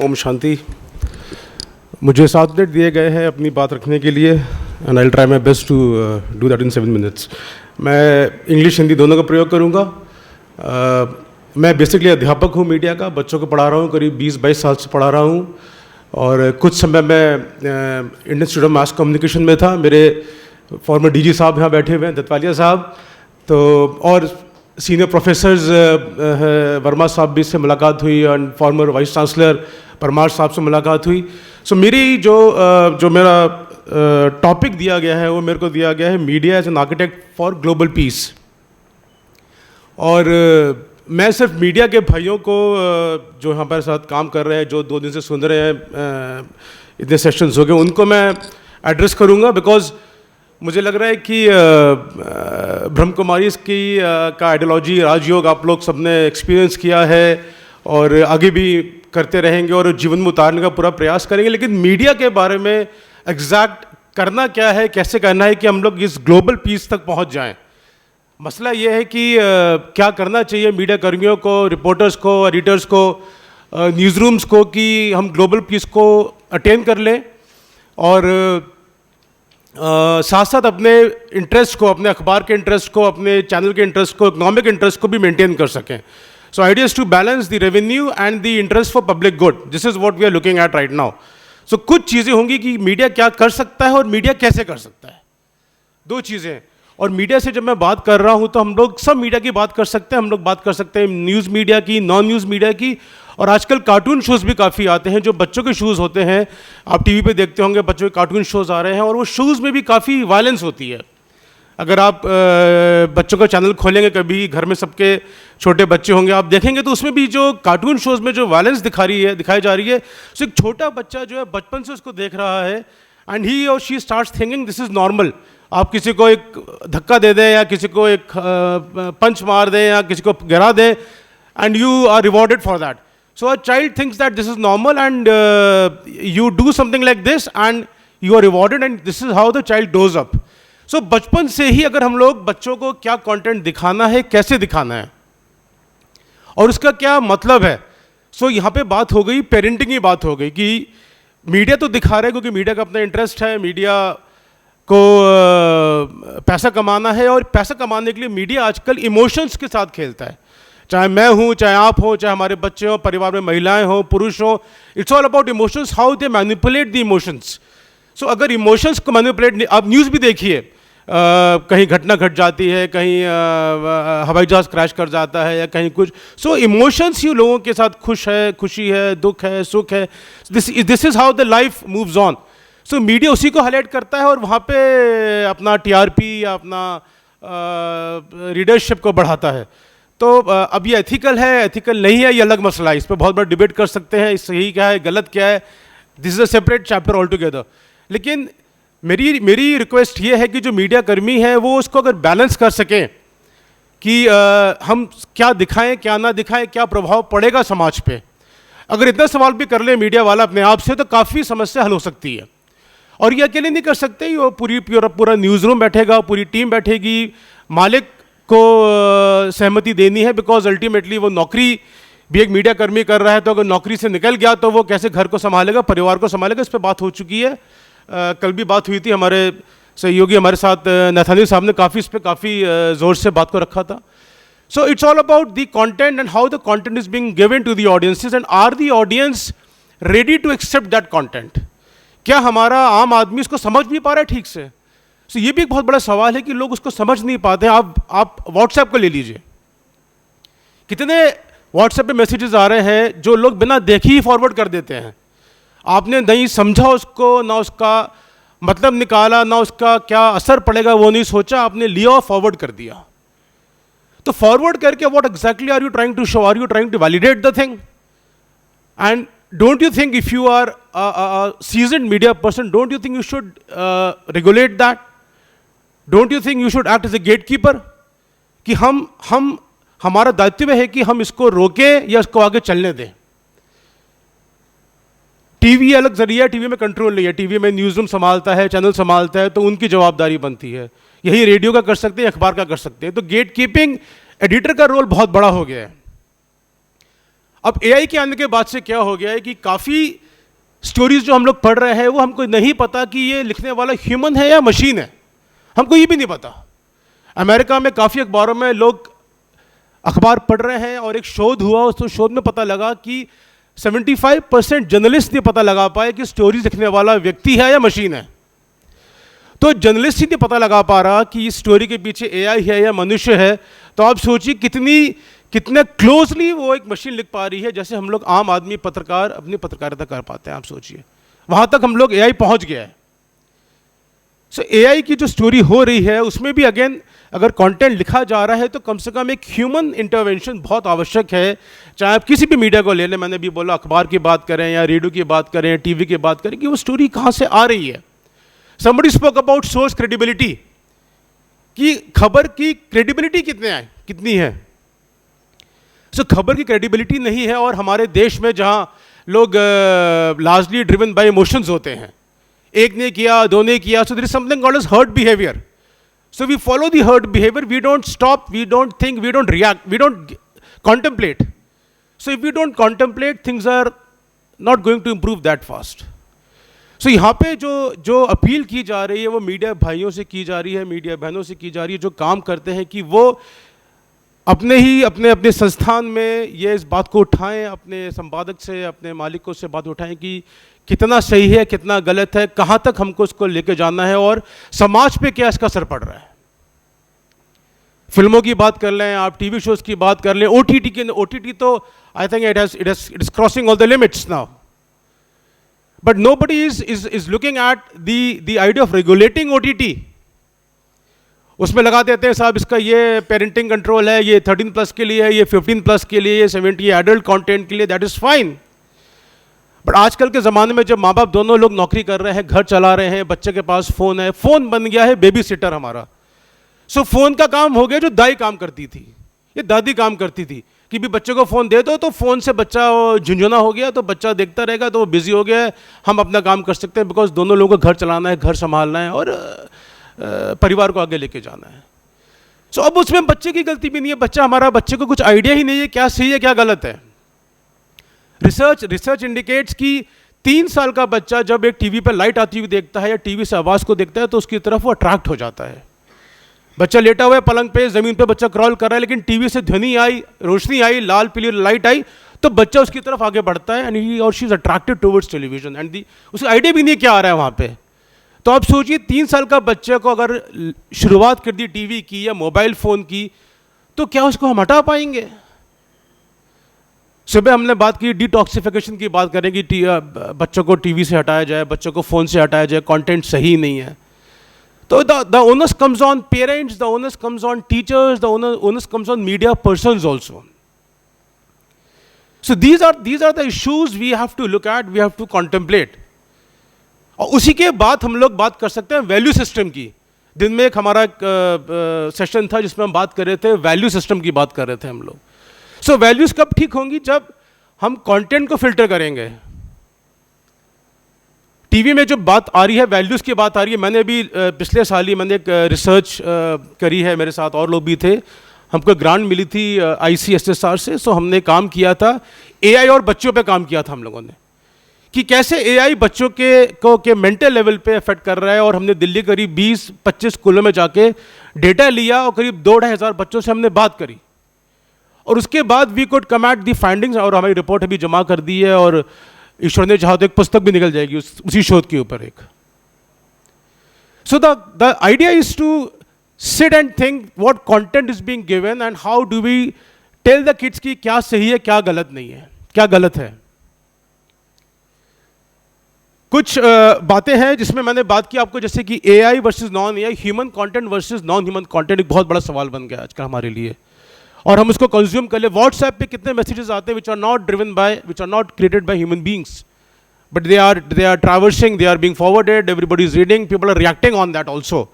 ओम शांति। मुझे 7 मिनट दिए गए हैं अपनी बात रखने के लिए and I will try my best to do that in 7 minutes. मैं इंग्लिश हिंदी दोनों का प्रयोग करूँगा। मैं बेसिकली अध्यापक हूँ मीडिया का, बच्चों को पढ़ा रहा हूँ, करीब 20-22 साल से पढ़ा रहा हूँ और कुछ समय मैं Indian institute of mass communication में था। मेरे फॉर्मर डीजी साहब यहाँ बैठे हुए हैं, दत्वालिया साहब, तो और सीनियर प्रोफेसर्स वर्मा साहब भी से मुलाकात हुई and farmer vice chancellor Parmar साहब से मुलाकात हुई। सो मेरी जो मेरा टॉपिक दिया गया है वो मेरे को दिया गया है media as an architect for global peace. और मैं सिर्फ मीडिया के भाइयों को जो यहाँ पर साथ काम कर रहे हैं, जो 2 दिन से सुन रहे हैं, इतने सेशंस हो गए, उनको मैं एड्रेस करूँगा बिकॉज मुझे लग रहा है कि ब्रह्म कुमारी की का आइडियोलॉजी राजयोग आप लोग सबने एक्सपीरियंस किया है और आगे भी करते रहेंगे और जीवन में उतारने का पूरा प्रयास करेंगे। लेकिन मीडिया के बारे में एग्जैक्ट करना क्या है, कैसे करना है कि हम लोग इस ग्लोबल पीस तक पहुंच जाएं। मसला ये है कि क्या करना चाहिए मीडिया कर्मियों को, रिपोर्टर्स को, एडिटर्स को, न्यूज़ रूम्स को कि हम ग्लोबल पीस को अटेन कर लें और साथ साथ अपने इंटरेस्ट को, अपने अखबार के इंटरेस्ट को, अपने चैनल के इंटरेस्ट को, इकोनॉमिक इंटरेस्ट को भी मेंटेन कर सकें। So idea is to balance the revenue and the interest for public good. This is what we are looking at right now. So कुछ चीज़ें होंगी कि मीडिया क्या कर सकता है और मीडिया कैसे कर सकता है, 2 चीज़ें। और मीडिया से जब मैं बात कर रहा हूँ तो हम लोग सब मीडिया की बात कर सकते हैं। हम लोग बात कर सकते हैं न्यूज़ मीडिया की, नॉन न्यूज़ मीडिया की, और आजकल कार्टून शोज़ भी काफ़ी आते हैं जो बच्चों के शोज़ होते हैं। आप टीवी पे देखते होंगे बच्चों के कार्टून शोज़ आ रहे हैं और वो शोज़ में भी काफ़ी वायलेंस होती है। अगर आप बच्चों का चैनल खोलेंगे, कभी घर में सबके छोटे बच्चे होंगे, आप देखेंगे तो उसमें भी जो कार्टून शोज़ में जो वायलेंस दिखाई जा रही है, तो एक छोटा बच्चा जो है बचपन से उसको देख रहा है एंड ही और she starts thinking this is normal. आप किसी को एक धक्का दे दें या किसी को एक पंच मार दें या किसी को गिरा दें and you are rewarded for that. So a child thinks that this is normal and you do something like this and you are rewarded and this is how the child grows up. So बचपन से ही अगर हम लोग बच्चों को क्या content दिखाना है, कैसे दिखाना है और उसका क्या मतलब है। So यहाँ पे बात हो गई, पेरेंटिंग की बात हो गई कि मीडिया तो दिखा रहे हैं क्योंकि मीडिया का अपना इंटरेस्ट है, मीडिया को पैसा कमाना है और पैसा कमाने के लिए मीडिया आजकल इमोशंस के साथ खेलता है। चाहे मैं हूँ, चाहे आप हो, चाहे हमारे बच्चे हों, परिवार में महिलाएं हों, पुरुष हों, it's all about emotions, how they manipulate the emotions. So अगर इमोशंस को मैनिपुलेट, आप न्यूज़ भी देखिए, कहीं घटना घट जाती है, कहीं हवाई जहाज़ क्रैश कर जाता है या कहीं कुछ। सो इमोशंस ही लोगों के साथ खुशी है, दुख है, सुख है। This is how the life moves on. So media उसी को हाईलाइट करता है और वहाँ पे अपना TRP या अपना रीडरशिप को बढ़ाता है। तो अब ये एथिकल है, एथिकल नहीं है, ये अलग मसला है, इस पर बहुत बड़ा डिबेट कर सकते हैं, सही क्या है, गलत क्या है, this is a separate chapter all together. लेकिन मेरी रिक्वेस्ट ये है कि जो मीडिया कर्मी हैं वो उसको अगर बैलेंस कर सकें कि हम क्या दिखाएं, क्या ना दिखाएं, क्या प्रभाव पड़ेगा समाज पे। अगर इतना सवाल भी कर ले मीडिया वाला अपने आप से तो काफ़ी समस्या हल हो सकती है। और ये अकेले नहीं कर सकते, वो पूरा न्यूज़ रूम बैठेगा, पूरी टीम बैठेगी, मालिक को सहमति देनी है बिकॉज अल्टीमेटली वो नौकरी भी एक मीडिया कर्मी कर रहा है। तो अगर नौकरी से निकल गया तो वो कैसे घर को संभालेगा, परिवार को संभालेगा। इस पर बात हो चुकी है, कल भी बात हुई थी, हमारे सहयोगी हमारे साथ नथानियल साहब ने काफ़ी ज़ोर से बात को रखा था। So it's all about the content and how the content is being given to the audiences and are the audience ready to accept that content. क्या हमारा आम आदमी इसको समझ भी पा रहा है ठीक से। तो ये भी एक बहुत बड़ा सवाल है कि लोग उसको समझ नहीं पाते हैं। आप व्हाट्सएप को ले लीजिए, कितने व्हाट्सएप पे मैसेजेस आ रहे हैं जो लोग बिना देखे ही फॉरवर्ड कर देते हैं। आपने नहीं समझा उसको, ना उसका मतलब निकाला, ना उसका क्या असर पड़ेगा वो नहीं सोचा, आपने लिया और फॉरवर्ड कर दिया। तो फॉरवर्ड करके what exactly are you trying to show? Are you trying to validate the thing? And don't you think if you are a seasoned media person, don't you think you should regulate that? Don't you think you should act as a gatekeeper? कि हमारा दायित्व है कि हम इसको रोकें या इसको आगे चलने दें। टीवी अलग जरिया है, टीवी में कंट्रोल नहीं है, टीवी में न्यूज़ रूम संभालता है, चैनल संभालता है, तो उनकी जवाबदारी बनती है। यही रेडियो का कर सकते हैं, अखबार का कर सकते हैं। तो गेट कीपिंग एडिटर का रोल बहुत बड़ा हो गया है। अब एआई के आने के बाद से क्या हो गया है कि काफ़ी स्टोरीज जो हम लोग पढ़ रहे हैं वो हमको नहीं पता कि ये लिखने वाला ह्यूमन है या मशीन है, हमको ये भी नहीं पता। अमेरिका में काफ़ी अखबारों में लोग अखबार पढ़ रहे हैं और एक शोध हुआ, उस शोध में पता लगा कि 75% जर्नलिस्ट नहीं पता लगा पाए कि स्टोरीज लिखने वाला व्यक्ति है या मशीन है। तो जर्नलिस्ट ही नहीं पता लगा पा रहा कि इस स्टोरी के पीछे एआई है या मनुष्य है, तो आप सोचिए कितने क्लोजली वो एक मशीन लिख पा रही है, जैसे हम लोग आम आदमी पत्रकार अपनी पत्रकारिता कर पाते हैं। आप सोचिए वहाँ तक हम लोग एआई पहुँच गया है। सो एआई की जो स्टोरी हो रही है उसमें भी अगेन अगर कंटेंट लिखा जा रहा है तो कम से कम एक ह्यूमन इंटरवेंशन बहुत आवश्यक है। चाहे आप किसी भी मीडिया को ले लें, मैंने भी बोला अखबार की बात करें या रेडियो की बात करें, टीवी की बात करें, कि वो स्टोरी कहाँ से आ रही है। Somebody spoke about source credibility, कि खबर की क्रेडिबिलिटी कितनी है। सो खबर की क्रेडिबिलिटी नहीं है, और हमारे देश में जहाँ लोग लार्जली ड्रिवन बाय इमोशंस होते हैं, एक ने किया, दो ने किया, so there is something called as herd behaviour. So we follow the herd behavior, we don't stop, we don't think, we don't react, we don't contemplate. So if we don't contemplate, things are not going to improve that fast. So यहाँ पे जो appeal की जा रही है वो media भाइयों से की जा रही है, मीडिया बहनों से की जा रही है, जो काम करते हैं, कि वो अपने संस्थान में ये इस बात को उठाएं, अपने संपादक से, अपने मालिकों से बात उठाएं कि कितना सही है, कितना गलत है, कहाँ तक हमको इसको लेके जाना है और समाज पे क्या इसका असर पड़ रहा है। फिल्मों की बात कर लें, आप टीवी शोज की बात कर लें, ओटीटी तो I think it is crossing all the limits now, but nobody is looking at the idea of regulating OTT. उसमें लगा देते हैं साहब इसका ये पेरेंटिंग कंट्रोल है, ये 13+ के लिए है, ये 15+ के लिए, ये 70 एडल्ट कंटेंट के लिए, दैट इज फाइन। बट आजकल के ज़माने में जब माँ बाप दोनों लोग नौकरी कर रहे हैं, घर चला रहे हैं, बच्चे के पास फ़ोन है, फ़ोन बन गया है बेबी सिटर हमारा। सो फ़ोन का काम हो गया जो दाई काम करती थी, ये दादी काम करती थी, कि भी बच्चे को फ़ोन दे दो तो फ़ोन से बच्चा झुंझुना हो गया, तो बच्चा देखता रहेगा, तो वो बिज़ी हो गया है, हम अपना काम कर सकते हैं, बिकॉज दोनों लोगों को घर चलाना है, घर संभालना है और परिवार को आगे लेके जाना है। सो अब उसमें बच्चे की गलती भी नहीं है, बच्चे को कुछ आइडिया ही नहीं है क्या सही है क्या गलत है। रिसर्च इंडिकेट्स कि 3 साल का बच्चा जब एक टीवी पर लाइट आती हुई देखता है या टीवी से आवाज़ को देखता है तो उसकी तरफ वो अट्रैक्ट हो जाता है। बच्चा लेटा हुआ है पलंग पे, ज़मीन पे बच्चा क्रॉल कर रहा है, लेकिन टीवी से ध्वनि आई, रोशनी आई, लाल पीली लाइट आई, तो बच्चा उसकी तरफ आगे बढ़ता है, एंड ही और she is attracted towards television, and उसका आइडिया भी नहीं क्या आ रहा है वहाँ पे। तो आप सोचिए 3 साल का बच्चे को अगर शुरुआत कर दी टीवी की या मोबाइल फ़ोन की, तो क्या उसको हम हटा पाएंगे? सुबह हमने बात की डिटॉक्सिफिकेशन की, बात करें कि बच्चों को टीवी से हटाया जाए, बच्चों को फ़ोन से हटाया जाए, कंटेंट सही नहीं है। तो the onus comes on parents, the onus comes on teachers, the onus comes on media persons also. So these are the issues we have to look at, we have to contemplate. और उसी के बाद हम लोग बात कर सकते हैं वैल्यू सिस्टम की। दिन में एक हमारा सेशन था जिसमें हम बात कर रहे थे, वैल्यू सिस्टम की बात कर रहे थे हम लोग। सो वैल्यूज कब ठीक होंगी? जब हम कंटेंट को फिल्टर करेंगे। टीवी में जो बात आ रही है, वैल्यूज की बात आ रही है, मैंने अभी पिछले साल ही मैंने एक रिसर्च करी है, मेरे साथ और लोग भी थे, हमको ग्रांट मिली थी ICSSR से। सो हमने काम किया था AI और बच्चों पे काम किया था हम लोगों ने, कि कैसे AI बच्चों के मेंटल लेवल पे इफेक्ट कर रहा है। और हमने दिल्ली करीब 20-25 स्कूलों में जाके डेटा लिया और करीब 2-2,500 बच्चों से हमने बात करी, और उसके बाद we could come at the findings, और हमारी रिपोर्ट अभी जमा कर दी है, और ईश्वर ने चाहा तो एक पुस्तक भी निकल जाएगी उसी शोध के ऊपर एक। So the idea is to sit and think what content is being given and how do we tell the kids की क्या सही है क्या गलत नहीं है, क्या गलत है। कुछ बातें हैं जिसमें मैंने बात की आपको, जैसे कि AI versus non AI, human content versus non human content एक बहुत बड़ा सवाल बन गया आजकल हमारे लिए, और हम उसको कंज्यूम कर ले। व्हाट्सएप पे कितने मैसेजेस आते हैं which are not created by human beings, but they are traversing, they are being forwarded, everybody is reading, people are reacting on that also,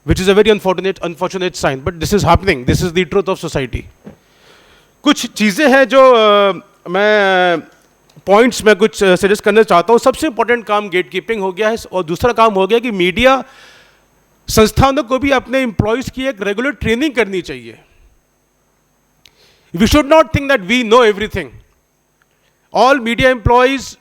which is a very unfortunate sign, but this is happening, this is the truth of society. कुछ चीज़ें हैं जो मैं points में कुछ suggest करना चाहता हूँ। सबसे इंपॉर्टेंट काम गेट कीपिंग हो गया है, और दूसरा काम हो गया कि मीडिया संस्थानों को भी अपने एम्प्लॉयज़ की एक रेगुलर ट्रेनिंग करनी चाहिए। We should not think that we know everything. All media employees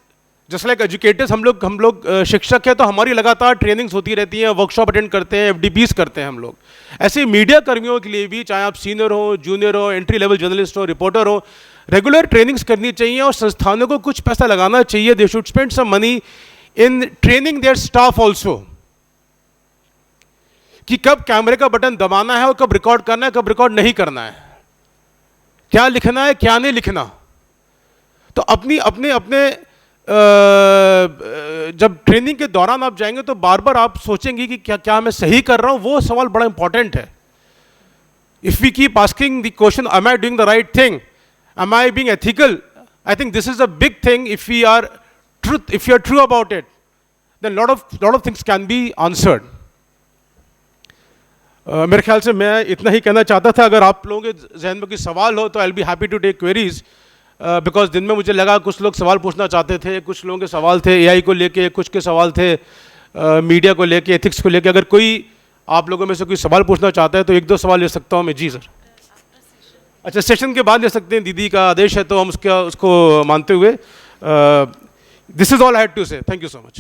just like educators, हम लोग शिक्षक हैं, तो हमारी लगातार ट्रेनिंग्स होती रहती हैं, वर्कशॉप अटेंड करते हैं, FDPs करते हैं हम लोग। ऐसे मीडिया कर्मियों के लिए भी, चाहे आप सीनियर हो, जूनियर हो, एंट्री लेवल जर्नलिस्ट हो, रिपोर्टर हो, रेगुलर ट्रेनिंग्स करनी चाहिए और संस्थानों को कुछ पैसा लगाना चाहिए। They should spend some money in training their staff also, कि कब कैमरे का बटन दबाना है और कब रिकॉर्ड करना है, कब रिकॉर्ड नहीं करना है, क्या लिखना है, क्या नहीं लिखना। तो अपने जब ट्रेनिंग के दौरान आप जाएंगे तो बार बार आप सोचेंगे कि क्या मैं सही कर रहा हूं, वो सवाल बड़ा इंपॉर्टेंट है। If we keep asking the question, am I doing the right thing, am I being ethical, I think this is a big thing. If you are true about it, then lot of things can be answered. मेरे ख्याल से मैं इतना ही कहना चाहता था। अगर आप लोगों के जहन में कोई सवाल हो तो I will be happy to take queries, because दिन में मुझे लगा कुछ लोग सवाल पूछना चाहते थे, कुछ लोगों के सवाल थे AI को लेके, कुछ के सवाल थे मीडिया को लेके, एथिक्स को लेके। अगर कोई आप लोगों में से कोई सवाल पूछना चाहता है तो 1-2 सवाल ले सकता हूँ मैं। जी सर। अच्छा, सेशन के बाद ले सकते हैं, दीदी का आदेश है तो हम उसको मानते हुए, this is all I had to say. Thank you so much.